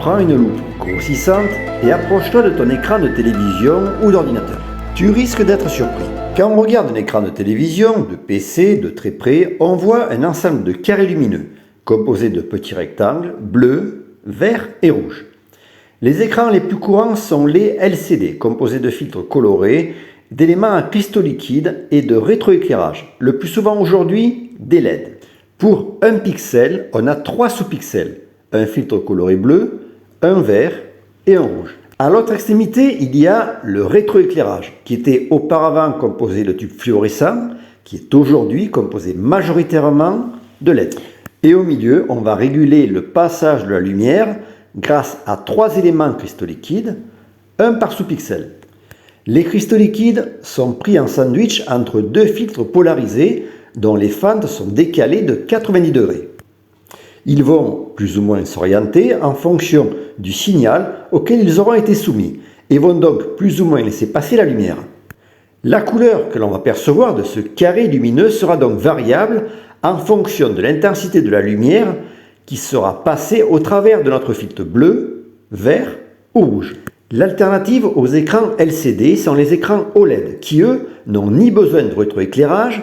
Prends une loupe grossissante et approche-toi de ton écran de télévision ou d'ordinateur. Tu risques d'être surpris. Quand on regarde un écran de télévision, de PC, de très près, on voit un ensemble de carrés lumineux, composés de petits rectangles bleus, verts et rouges. Les écrans les plus courants sont les LCD, composés de filtres colorés, d'éléments à cristaux liquides et de rétroéclairage. Le plus souvent aujourd'hui, des LED. Pour un pixel, on a 3 sous-pixels. Un filtre coloré bleu, un vert et un rouge. À l'autre extrémité, il y a le rétroéclairage, qui était auparavant composé de tubes fluorescents, qui est aujourd'hui composé majoritairement de LED. Et au milieu, on va réguler le passage de la lumière grâce à 3 éléments cristaux liquides, un par sous-pixel. Les cristaux liquides sont pris en sandwich entre 2 filtres polarisés dont les fentes sont décalées de 90 degrés. Ils vont plus ou moins s'orienter en fonction du signal auquel ils auront été soumis et vont donc plus ou moins laisser passer la lumière. La couleur que l'on va percevoir de ce carré lumineux sera donc variable en fonction de l'intensité de la lumière qui sera passée au travers de notre filtre bleu, vert ou rouge. L'alternative aux écrans LCD sont les écrans OLED qui, eux, n'ont ni besoin de rétroéclairage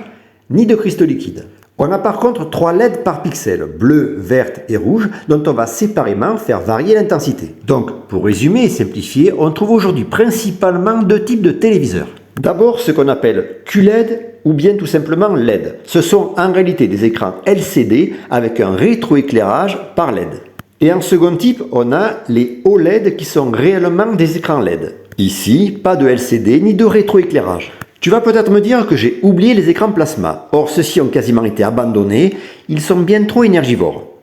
ni de cristaux liquides. On a par contre 3 LED par pixel, bleu, vert et rouge, dont on va séparément faire varier l'intensité. Donc, pour résumer et simplifier, on trouve aujourd'hui principalement 2 types de téléviseurs. D'abord, ce qu'on appelle QLED ou bien tout simplement LED. Ce sont en réalité des écrans LCD avec un rétroéclairage par LED. Et en second type, on a les OLED qui sont réellement des écrans LED. Ici, pas de LCD ni de rétroéclairage. Tu vas peut-être me dire que j'ai oublié les écrans plasma. Or, ceux-ci ont quasiment été abandonnés, ils sont bien trop énergivores.